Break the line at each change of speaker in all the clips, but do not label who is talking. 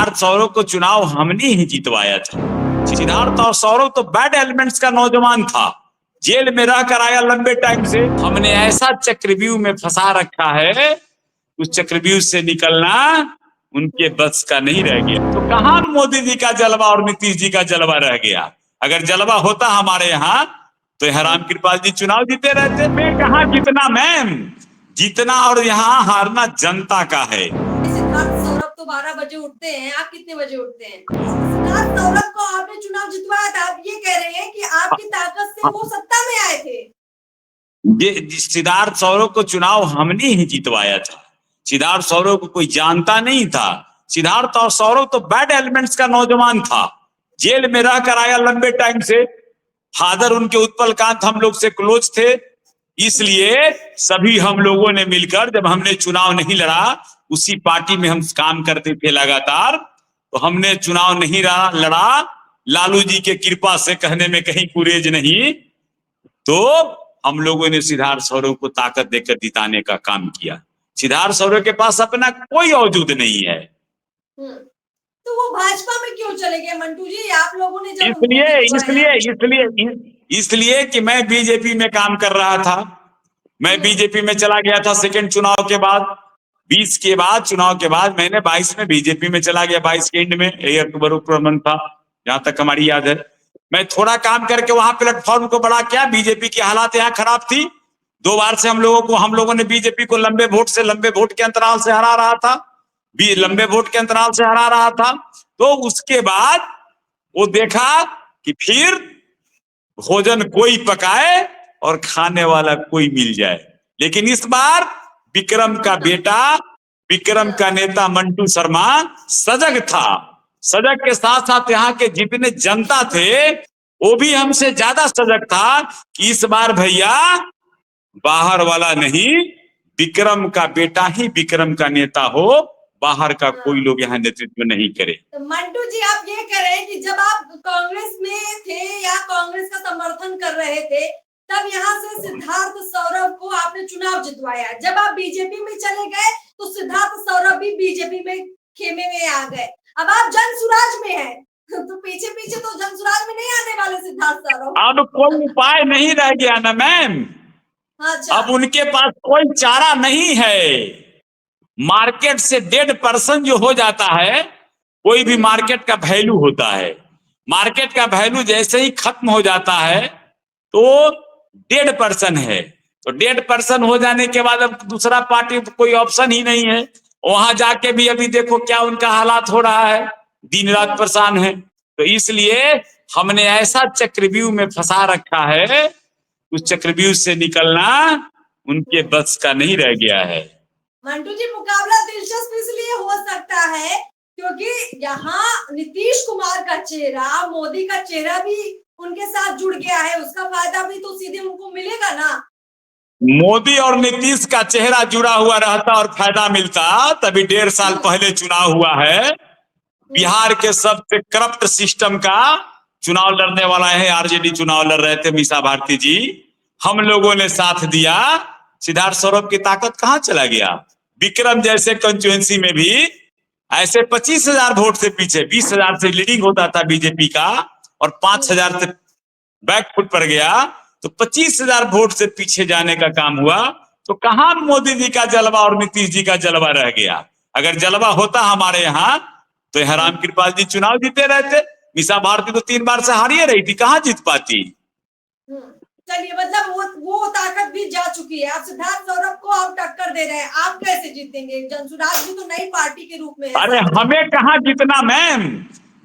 सिद्धार्थ सौरव को चुनाव हमने ही जितवाया था। सिद्धार्थ और सौरव तो बैड एलिमेंट्स का नौजवान था, जेल में रह कर आया लंबे टाइम से। हमने ऐसा चक्रव्यूह में फंसा रखा है, उस चक्रव्यूह से निकलना उनके बस का नहीं रह गया। तो कहां मोदी जी का जलवा और नीतीश जी का जलवा रह गया? अगर जलवा होता हमारे यहाँ तो हराम कृपाल जी चुनाव जीते रहते। मैं कहा जीतना मैम, जीतना और यहाँ हारना जनता का है।
सिद्धार्थ सौरभ तो 12 बजे उठते हैं, आप कितने बजे उठते हैं? सिद्धार्थ सौरभ को आपने चुनाव जितवाया था, आप ये कह रहे हैं कि आपकी ताकत से वो सत्ता में आए थे।
सिद्धार्थ सौरभ को चुनाव हमने ही जितवाया था। सिद्धार्थ सौरभ को कोई जानता नहीं था। सिद्धार्थ और सौरभ तो बैड एलिमेंट्स का नौजवान था, जेल में रह कर आया लंबे टाइम से। फादर उनके उत्पल कांत हम लोग से क्लोज थे, इसलिए सभी हम लोगों ने मिलकर, जब हमने चुनाव नहीं लड़ा, उसी पार्टी में हम काम करते थे लगातार, तो हमने चुनाव नहीं लड़ा। लालू जी के कृपा से, कहने में कहीं कुरेज नहीं, तो हम लोगों ने सिद्धार्थ सौरभ को ताकत देकर जिताने का काम किया। सिद्धार्थ सौरभ के पास अपना कोई औजूद नहीं है।
तो वो भाजपा में क्यों चले गए मंटू जी? आप लोगों ने जब
इसलिए कि मैं बीजेपी में काम कर रहा था। मैं बीजेपी में चला गया था सेकंड चुनाव के बाद, 20 के बाद, चुनाव के बाद मैंने 22 में बीजेपी में चला गया। 22 के एंड में 1 अक्टूबर उपप्रबंध था, जहां तक हमारी याद है। मैं थोड़ा काम करके वहां प्लेटफॉर्म को बढ़ा किया। बीजेपी की हालात यहाँ खराब थी। 2 बार से हम लोगों ने बीजेपी को लंबे वोट के अंतराल से हरा रहा था, लंबे वोट के अंतराल से हरा रहा था। तो उसके बाद वो देखा कि फिर भोजन कोई पकाए और खाने वाला कोई मिल जाए। लेकिन इस बार विक्रम का बेटा, विक्रम का नेता मंटू शर्मा सजग था। सजग के साथ साथ यहाँ के जितने जनता थे वो भी हमसे ज्यादा सजग था कि इस बार भैया बाहर वाला नहीं, विक्रम का बेटा ही विक्रम का नेता हो, बाहर का कोई लोग यहाँ नेतृत्व नहीं करे।
तो मंटू जी, आप ये कह रहे हैं कि जब आप कांग्रेस में थे या कांग्रेस का समर्थन कर रहे थे, तब यहाँ से सिद्धार्थ सौरभ को आपने चुनाव जितवाया। जब आप बीजेपी में चले गए तो सिद्धार्थ सौरभ भी बीजेपी में खेमे में आ गए। अब आप जनसुराज में हैं, तो पीछे पीछे तो जनसुराज में नहीं आने वाले सिद्धार्थ सौरभ।
अब कोई उपाय नहीं रह गया ना मैम।
अच्छा।
अब उनके पास कोई चारा नहीं है। मार्केट से 1.5% जो हो जाता है, कोई भी मार्केट का वैल्यू होता है। मार्केट का वैल्यू जैसे ही खत्म हो जाता है तो 1.5% है। तो 1.5% हो जाने के बाद अब दूसरा पार्टी कोई ऑप्शन ही नहीं है। वहां जाके भी अभी देखो क्या उनका हालात हो रहा है, दिन रात परेशान है। तो इसलिए हमने ऐसा चक्रव्यूह में फंसा रखा है, उस चक्रव्यूह से निकलना उनके बस का नहीं रह गया है।
मंटू जी, मुकाबला दिलचस्प इसलिए हो सकता है क्योंकि यहाँ नीतीश कुमार का चेहरा, मोदी का चेहरा भी उनके साथ जुड़ गया है। उसका फायदा भी तो सीधे उनको मिलेगा ना।
मोदी और नीतीश का चेहरा जुड़ा हुआ रहता और फायदा मिलता तभी 1.5 साल पहले चुनाव हुआ है। बिहार के सबसे करप्ट सिस्टम का चुनाव लड़ने वाला है, आरजेडी चुनाव लड़ रहे थे, मीसा भारती जी। हम लोगों ने साथ दिया। सिद्धार्थ सौरभ की ताकत कहां चला गया? विक्रम जैसे कंस्टिट्यूएंसी में भी ऐसे 25,000 वोट से पीछे, 20,000 से लीडिंग होता था बीजेपी का और 5,000 से बैकफुट पर गया, तो 25,000 वोट से पीछे जाने का काम हुआ। तो कहां मोदी जी का जलवा और नीतीश जी का जलवा रह गया? अगर जलवा होता हमारे यहाँ तो हराम कृपाल जी चुनाव जीते रहते। मीसा भारती तो 3 बार से हारिए रही थी, कहां जीत पाती?
चलिए, मतलब वो ताकत भी जा चुकी है। आप सिद्धार्थ सौरभ को आप टक्कर दे रहे हैं, आप कैसे जीतेंगे? जनसुराज भी तो नई पार्टी के रूप में है।
अरे हमें कहां जीतना मैम,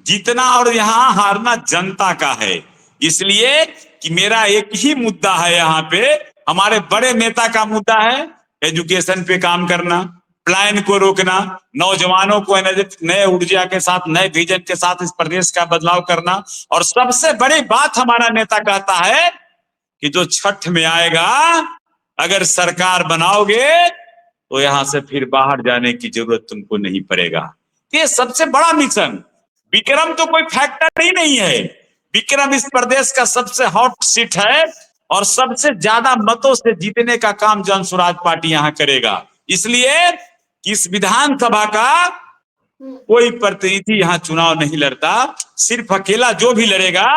जीतना और यहाँ हारना जनता का है। इसलिए कि मेरा एक ही मुद्दा है यहाँ पे, हमारे बड़े नेता का मुद्दा है एजुकेशन पे काम करना, प्लान को रोकना, नौजवानों को नए ऊर्जा के साथ, नए विजन के साथ इस प्रदेश का बदलाव करना। और सबसे बड़ी बात हमारा नेता कहता है कि जो छठ में आएगा, अगर सरकार बनाओगे तो यहां से फिर बाहर जाने की जरूरत तुमको नहीं पड़ेगा। ये सबसे बड़ा मिशन। विक्रम तो कोई फैक्टर ही नहीं है। विक्रम इस प्रदेश का सबसे हॉट सीट है और सबसे ज्यादा मतों से जीतने का काम जनसुराज पार्टी यहां करेगा। इसलिए इस विधानसभा का कोई प्रतिनिधि यहाँ चुनाव नहीं लड़ता, सिर्फ अकेला जो भी लड़ेगा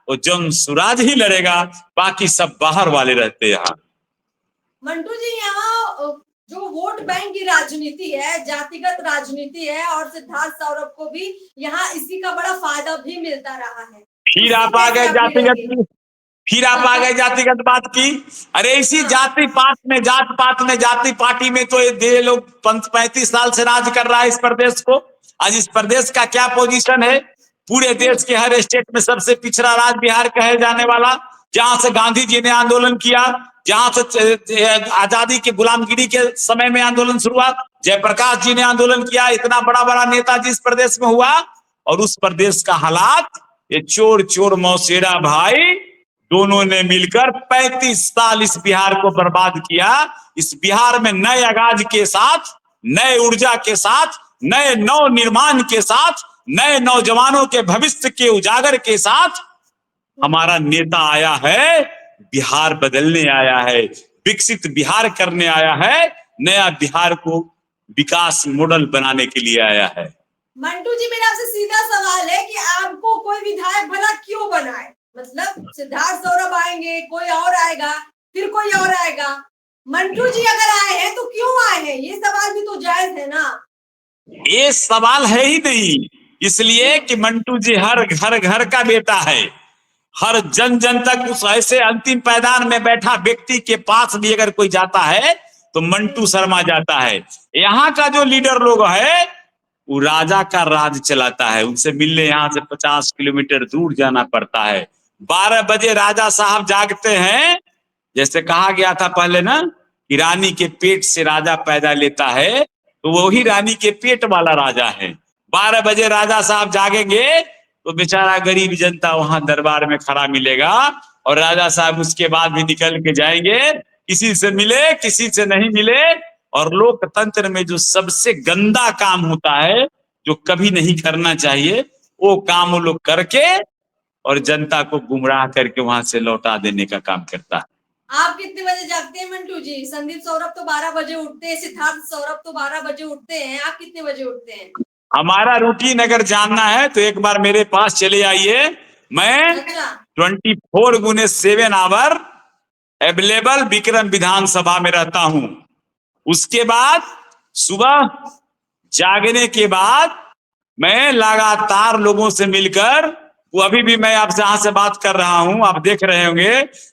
वो जन सुराज ही लड़ेगा, बाकी सब बाहर वाले रहते हैं यहाँ।
मंटू जी, यहाँ जो वोट बैंक की राजनीति है, जातिगत राजनीति है, और सिद्धार्थ सौरभ को भी यहाँ इसी का बड़ा फायदा भी मिलता रहा है।
फिर आप आ गए जातिगत, फिर आप आ गए जातिगत बात की। अरे इसी जाति पात में, जात पात में, जाति पार्टी में तो ये लोग 35 साल से राज कर रहा है इस प्रदेश को। आज इस प्रदेश का क्या पोजीशन है? पूरे देश के हर स्टेट में सबसे पिछड़ा राज्य बिहार कहे जाने वाला, जहां से गांधी जी ने आंदोलन किया, जहां से आजादी के गुलामगिरी के समय में आंदोलन शुरू हुआ, जयप्रकाश जी ने आंदोलन किया, इतना बड़ा बड़ा नेता जिस प्रदेश में हुआ, और उस प्रदेश का हालात ये चोर चोर मौसेरा भाई दोनों ने मिलकर 35 साल इस बिहार को बर्बाद किया। इस बिहार में नए आगाज के साथ, नए ऊर्जा के साथ, नए नव निर्माण के साथ, नए नौजवानों के भविष्य के उजागर के साथ हमारा नेता आया है, बिहार बदलने आया है, विकसित बिहार करने आया है, नया बिहार को विकास मॉडल बनाने के लिए आया है।
मंटू जी, मेरा आपसे सीधा सवाल है कि आपको कोई विधायक भला क्यों बनाए? मतलब सिद्धार्थ सौरभ आएंगे, कोई और आएगा, फिर कोई और आएगा, मंटू जी अगर आए हैं तो क्यों आए हैं? ये सवाल भी तो जायज है ना।
ये सवाल है ही नहीं, इसलिए कि मंटू जी हर घर का बेटा है। हर जन जन तक उस ऐसे अंतिम पायदान में बैठा व्यक्ति के पास भी अगर कोई जाता है तो मंटू शर्मा जाता है। यहाँ का जो लीडर लोग है वो राजा का राज चलाता है, उनसे मिलने यहाँ से 50 किलोमीटर दूर जाना पड़ता है। 12 बजे राजा साहब जागते हैं, जैसे कहा गया था पहले ना कि रानी के पेट से राजा पैदा लेता है, तो वही रानी के पेट वाला राजा है। 12 बजे राजा साहब जागेंगे तो बेचारा गरीब जनता वहां दरबार में खड़ा मिलेगा, और राजा साहब उसके बाद भी निकल के जाएंगे, किसी से मिले किसी से नहीं मिले। और लोकतंत्र में जो सबसे गंदा काम होता है, जो कभी नहीं करना चाहिए, वो काम वो लोग करके और जनता को गुमराह करके वहां से लौटा देने का काम करता है।
आप कितने बजे जागते हैं मंटू जी? संदीप सौरभ तो 12 बजे उठते हैं, सिद्धार्थ सौरभ तो 12 बजे उठते हैं, आप कितने बजे उठते हैं?
हमारा रूटीन अगर जानना है तो एक बार मेरे पास चले आइए, मैं 24/7 आवर अवेलेबल विक्रम विधानसभा में रहता हूं। उसके बाद सुबह जागने के बाद मैं लगातार लोगों से मिलकर, वो अभी भी मैं आपसे यहाँ से बात कर रहा हूं, आप देख रहे होंगे,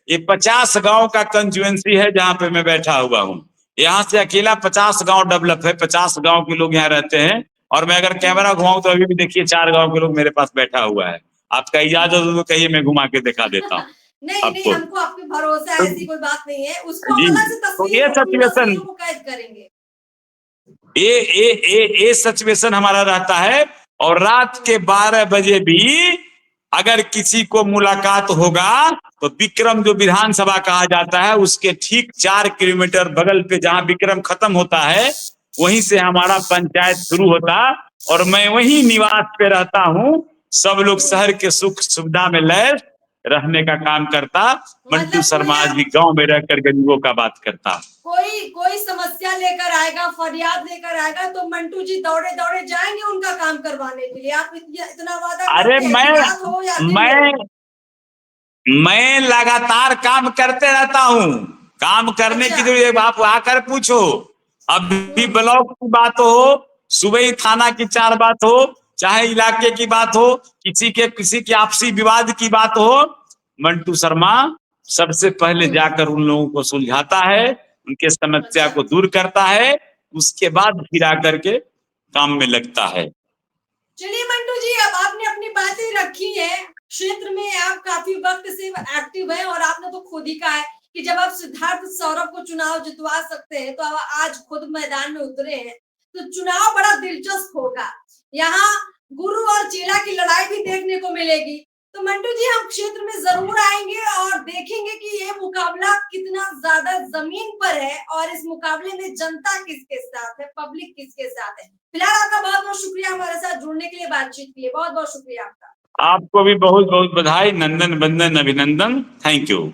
ये 50 गांव का कंस्टिट्यूएंसी है जहां पे मैं बैठा हुआ हूं। यहाँ से अकेला 50 गांव डेवलप है, 50 गांव के लोग यहाँ रहते हैं, और मैं अगर कैमरा घुमाऊं तो अभी भी देखिए 4 गांव के लोग मेरे पास बैठा हुआ है। आपका इजाजत हो तो कहिए, मैं घुमा के दिखा देता हूँ।
नहीं, हमको आप पे भरोसा है, ऐसी कोई बात नहीं है। उसको
जी,
अलग से
तो ये सिचुएशन
करेंगे।
ये सिचुएशन हमारा रहता है। और रात के 12 बजे भी अगर किसी को मुलाकात होगा तो विक्रम जो विधानसभा कहा जाता है उसके ठीक 4 किलोमीटर बगल पे जहां विक्रम खत्म होता है, वहीं से हमारा पंचायत शुरू होता, और मैं वहीं निवास पे रहता हूं। सब लोग शहर के सुख सुविधा में लैस रहने का काम करता। मंटू शर्मा आज भी गांव में रहकर गरीबों का बात करता।
कोई समस्या लेकर आएगा, फरियाद लेकर आएगा तो मंटू जी दौड़े दौड़े जाएंगे उनका काम करवाने के लिए। आप इतना वादा
अरे
मैं
लगातार काम करते रहता हूँ। काम करने की जरूरत, आप आकर पूछो, अब भी ब्लॉक की बात हो, सुबह थाना की 4 बात हो, चाहे इलाके की बात हो, किसी के आपसी विवाद की बात हो, मंटू शर्मा सबसे पहले जाकर उन लोगों को सुलझाता है, उनके समस्या को दूर करता है, उसके बाद फिर आकर के काम में लगता है।
चलिए मंटू जी, अब आपने अपनी बातें रखी है, क्षेत्र में आप काफी वक्त से एक्टिव हैं, और आपने तो खुद ही कहा है कि जब आप सिद्धार्थ सौरभ को चुनाव जितवा सकते हैं तो आज खुद मैदान में उतरे हैं, तो चुनाव बड़ा दिलचस्प होगा। यहाँ गुरु और चेला की लड़ाई भी देखने को मिलेगी। तो मंटू जी, हम क्षेत्र में जरूर आएंगे और देखेंगे कि ये मुकाबला कितना ज्यादा जमीन पर है, और इस मुकाबले में जनता किसके साथ है, पब्लिक किसके साथ है। फिलहाल आपका बहुत बहुत शुक्रिया हमारे साथ जुड़ने के लिए, बातचीत के लिए बहुत बहुत शुक्रिया आपका।
आपको भी बहुत बहुत बधाई, नंदन बंदन अभिनंदन, थैंक यू।